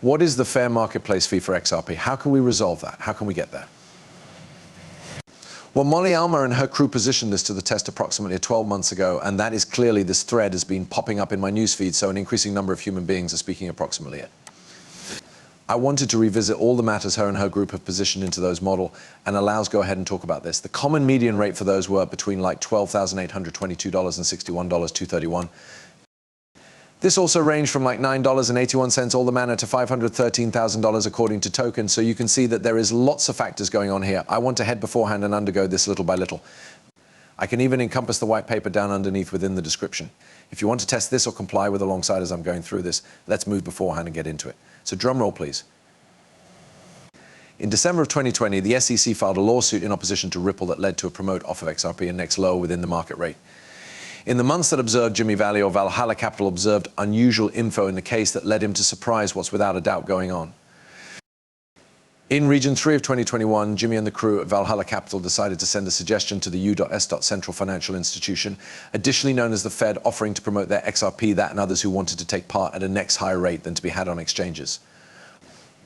What is the fair marketplace fee for XRP? How can we resolve that? How can we get there? Well, Molly Alma and her crew positioned this to the test approximately 12 months ago, and that is clearly, this thread has been popping up in my newsfeed, so an increasing number of human beings are speaking approximately it. I wanted to revisit all the matters her and her group have positioned into those model, and allows go ahead and talk about this. The common median rate for those were between like $12,822 and $61,231. This also ranged from like $9.81 all the manner to $513,000 according to token. So you can see that there is lots of factors going on here. I want to head beforehand and undergo this little by little. I can even encompass the white paper down underneath within the description. If you want to test this or comply with alongside as I'm going through this, let's move beforehand and get into it. So drum roll, please. In December of 2020, the SEC filed a lawsuit in opposition to Ripple that led to a promote off of XRP and next lower within the market rate. In the months that observed, Jimmy Valley or Valhalla Capital observed unusual info in the case that led him to surprise what's without a doubt going on. In Region 3 of 2021, Jimmy and the crew at Valhalla Capital decided to send a suggestion to the U.S. Central Financial Institution, additionally known as the Fed, offering to promote their XRP, that and others who wanted to take part at a next higher rate than to be had on exchanges.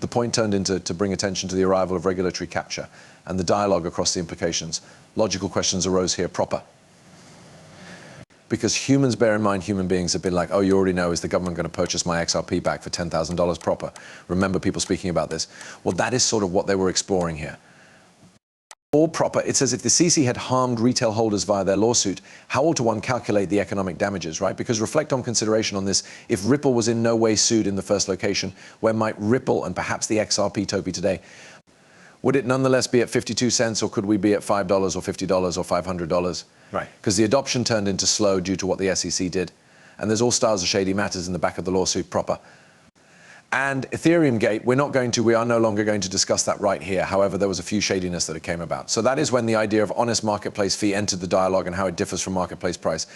The point turned into to bring attention to the arrival of regulatory capture and the dialogue across the implications. Logical questions arose here proper. Because humans, bear in mind, human beings have been like, oh, you already know, is the government going to purchase my XRP back for $10,000 proper? Remember people speaking about this? Well, that is sort of what they were exploring here. All proper, it says if the CC had harmed retail holders via their lawsuit, how ought one calculate the economic damages, right? Because reflect on consideration on this. If Ripple was in no way sued in the first location, where might Ripple and perhaps the XRP token today, would it nonetheless be at 52 cents, or could we be at $5 or $50 or $500? Right. Because the adoption turned into slow due to what the SEC did. And there's all styles of shady matters in the back of the lawsuit proper. And Ethereum Gate, we are no longer going to discuss that right here. However, there was a few shadiness that it came about. So that is when the idea of honest marketplace fee entered the dialogue and how it differs from marketplace price.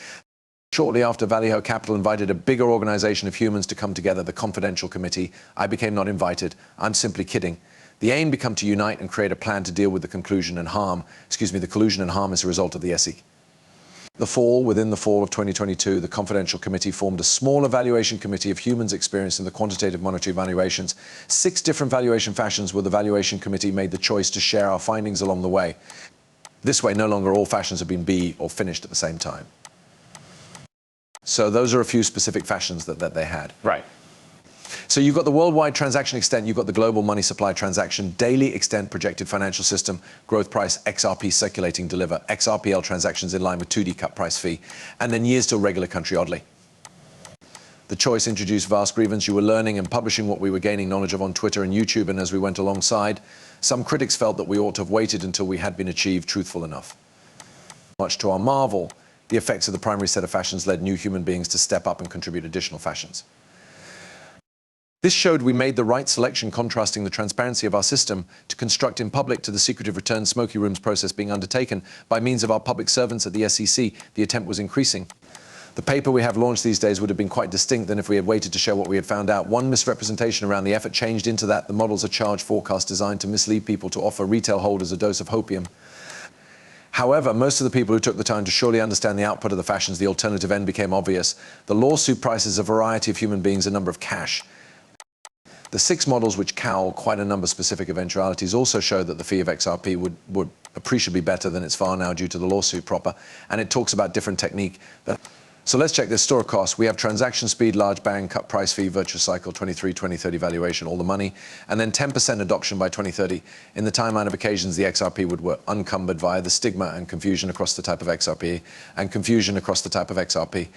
Shortly after, Vallejo Capital invited a bigger organization of humans to come together, the Confidential Committee. I became not invited. I'm simply kidding. The aim became to unite and create a plan to deal with the collusion and harm as a result of the SEC. Within the fall of 2022, the Confidential Committee formed a small evaluation committee of humans experienced in the quantitative monetary valuations. 6 different valuation fashions where the valuation committee made the choice to share our findings along the way. This way, no longer all fashions have been B or finished at the same time. So those are a few specific fashions that they had. Right. So you've got the worldwide transaction extent, you've got the global money supply transaction, daily extent, projected financial system, growth price, XRP circulating deliver, XRPL transactions in line with 2D cut price fee, and then years till regular country oddly. The choice introduced vast grievance. You were learning and publishing what we were gaining knowledge of on Twitter and YouTube, and as we went alongside, some critics felt that we ought to have waited until we had been achieved truthful enough. Much to our marvel, the effects of the primary set of fashions led new human beings to step up and contribute additional fashions. This showed we made the right selection, contrasting the transparency of our system to construct in public to the secretive return smoky rooms process being undertaken by means of our public servants at the SEC. The attempt was increasing. The paper we have launched these days would have been quite distinct than if we had waited to share what we had found out. One misrepresentation around the effort changed into that the models are charged forecast designed to mislead people to offer retail holders a dose of hopium. However, most of the people who took the time to surely understand the output of the fashions, the alternative end became obvious. The lawsuit prices a variety of human beings a number of cash. The 6 models which cowl quite a number of specific eventualities also show that the fee of XRP would appreciably better than it's far now due to the lawsuit proper, and it talks about different technique. So let's check this store of costs. We have transaction speed, large bang, cut price fee, virtuous cycle, 23, 2030 valuation, all the money, and then 10% adoption by 2030. In the timeline of occasions, the XRP would work uncumbered via the stigma and confusion across the type of XRP and confusion across the type of XRP.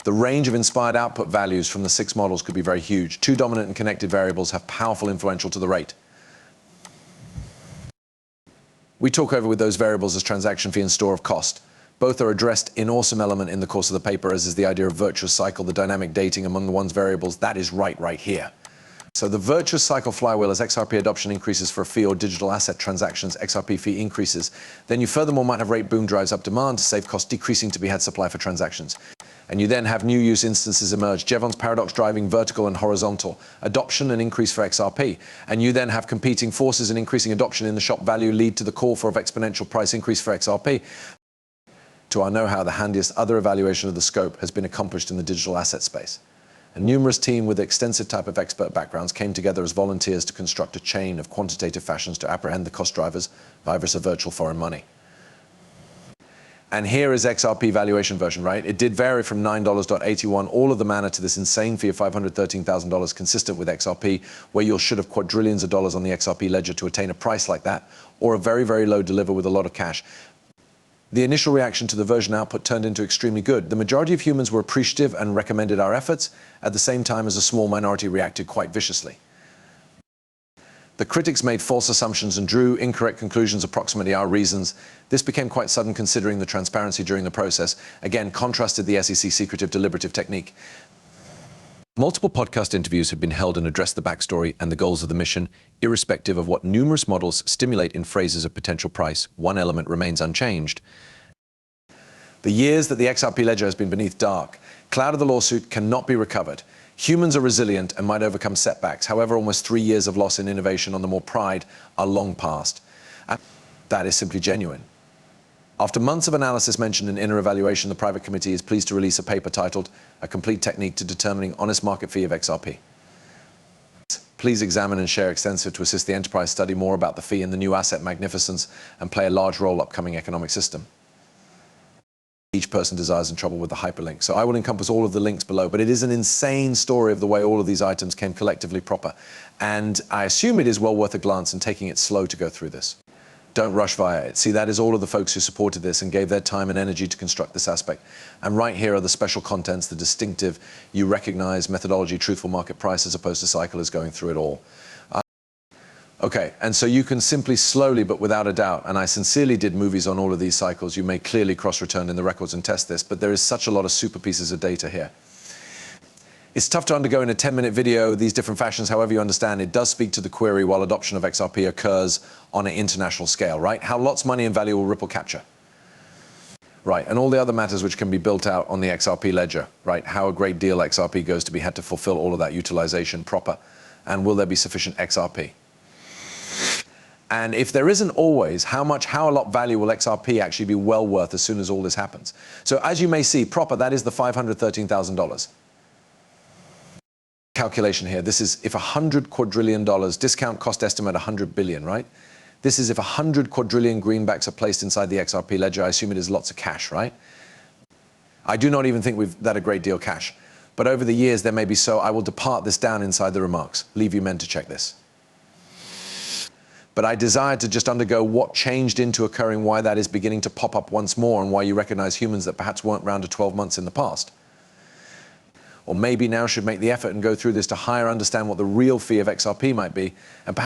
The range of inspired output values from the 6 models could be very huge. 2 dominant and connected variables have powerful influential to the rate. We talk over with those variables as transaction fee and store of cost. Both are addressed in awesome element in the course of the paper, as is the idea of virtuous cycle, the dynamic dating among the one's variables. That is right here. So the virtuous cycle flywheel, as XRP adoption increases for a fee or digital asset transactions, XRP fee increases. Then you furthermore might have rate boom drives up demand to save cost, decreasing to be had supply for transactions. And you then have new use instances emerge, Jevons paradox driving vertical and horizontal, adoption and increase for XRP. And you then have competing forces and increasing adoption in the shop value lead to the call for exponential price increase for XRP. To our know-how, the handiest other evaluation of the scope has been accomplished in the digital asset space. A numerous team with extensive type of expert backgrounds came together as volunteers to construct a chain of quantitative fashions to apprehend the cost drivers via a virtual foreign money. And here is XRP valuation version, right? It did vary from $9.81, all of the manner to this insane fee of $513,000 consistent with XRP, where you should have quadrillions of dollars on the XRP ledger to attain a price like that, or a very, very low deliver with a lot of cash. The initial reaction to the version output turned into extremely good. The majority of humans were appreciative and recommended our efforts, at the same time as a small minority reacted quite viciously. The critics made false assumptions and drew incorrect conclusions approximately our reasons. This became quite sudden considering the transparency during the process. Again, contrasted the SEC secretive deliberative technique. Multiple podcast interviews have been held and addressed the backstory and the goals of the mission, irrespective of what numerous models stimulate in phrases of potential price. One element remains unchanged. The years that the XRP ledger has been beneath dark cloud of the lawsuit cannot be recovered. Humans are resilient and might overcome setbacks. However, almost 3 years of loss in innovation on the more pride are long past. And that is simply genuine. After months of analysis mentioned in inner evaluation, the private committee is pleased to release a paper titled A Complete Technique to Determining Honest Market Fee of XRP. Please examine and share extensive to assist the enterprise study more about the fee and the new asset magnificence and play a large role upcoming economic system. Each person desires in trouble with the hyperlink. So I will encompass all of the links below, but it is an insane story of the way all of these items came collectively proper. And I assume it is well worth a glance and taking it slow to go through this. Don't rush via it. See, that is all of the folks who supported this and gave their time and energy to construct this aspect. And right here are the special contents, the distinctive, you recognize methodology, truthful market price as opposed to cycle is going through it all. Okay, and so you can simply slowly, but without a doubt, and I sincerely did movies on all of these cycles, you may clearly cross-return in the records and test this, but there is such a lot of super pieces of data here. It's tough to undergo in a 10-minute video these different fashions, however you understand. It does speak to the query while adoption of XRP occurs on an international scale, right? How lots, money, and value will Ripple capture. Right, and all the other matters which can be built out on the XRP ledger, right? How a great deal XRP goes to be had to fulfill all of that utilization proper, and will there be sufficient XRP? And if there isn't always, how a lot value will XRP actually be well worth as soon as all this happens? So as you may see, proper, that is the $513,000. Calculation here. This is if $100 quadrillion, discount cost estimate 100 billion, right? This is if 100 quadrillion greenbacks are placed inside the XRP ledger. I assume it is lots of cash, right? I do not even think we've that a great deal cash. But over the years, there may be so. I will depart this down inside the remarks. Leave you men to check this. But I desired to just undergo what changed into occurring, why that is beginning to pop up once more, and why you recognize humans that perhaps weren't around to 12 months in the past. Or maybe now should make the effort and go through this to higher understand what the real fee of XRP might be, and perhaps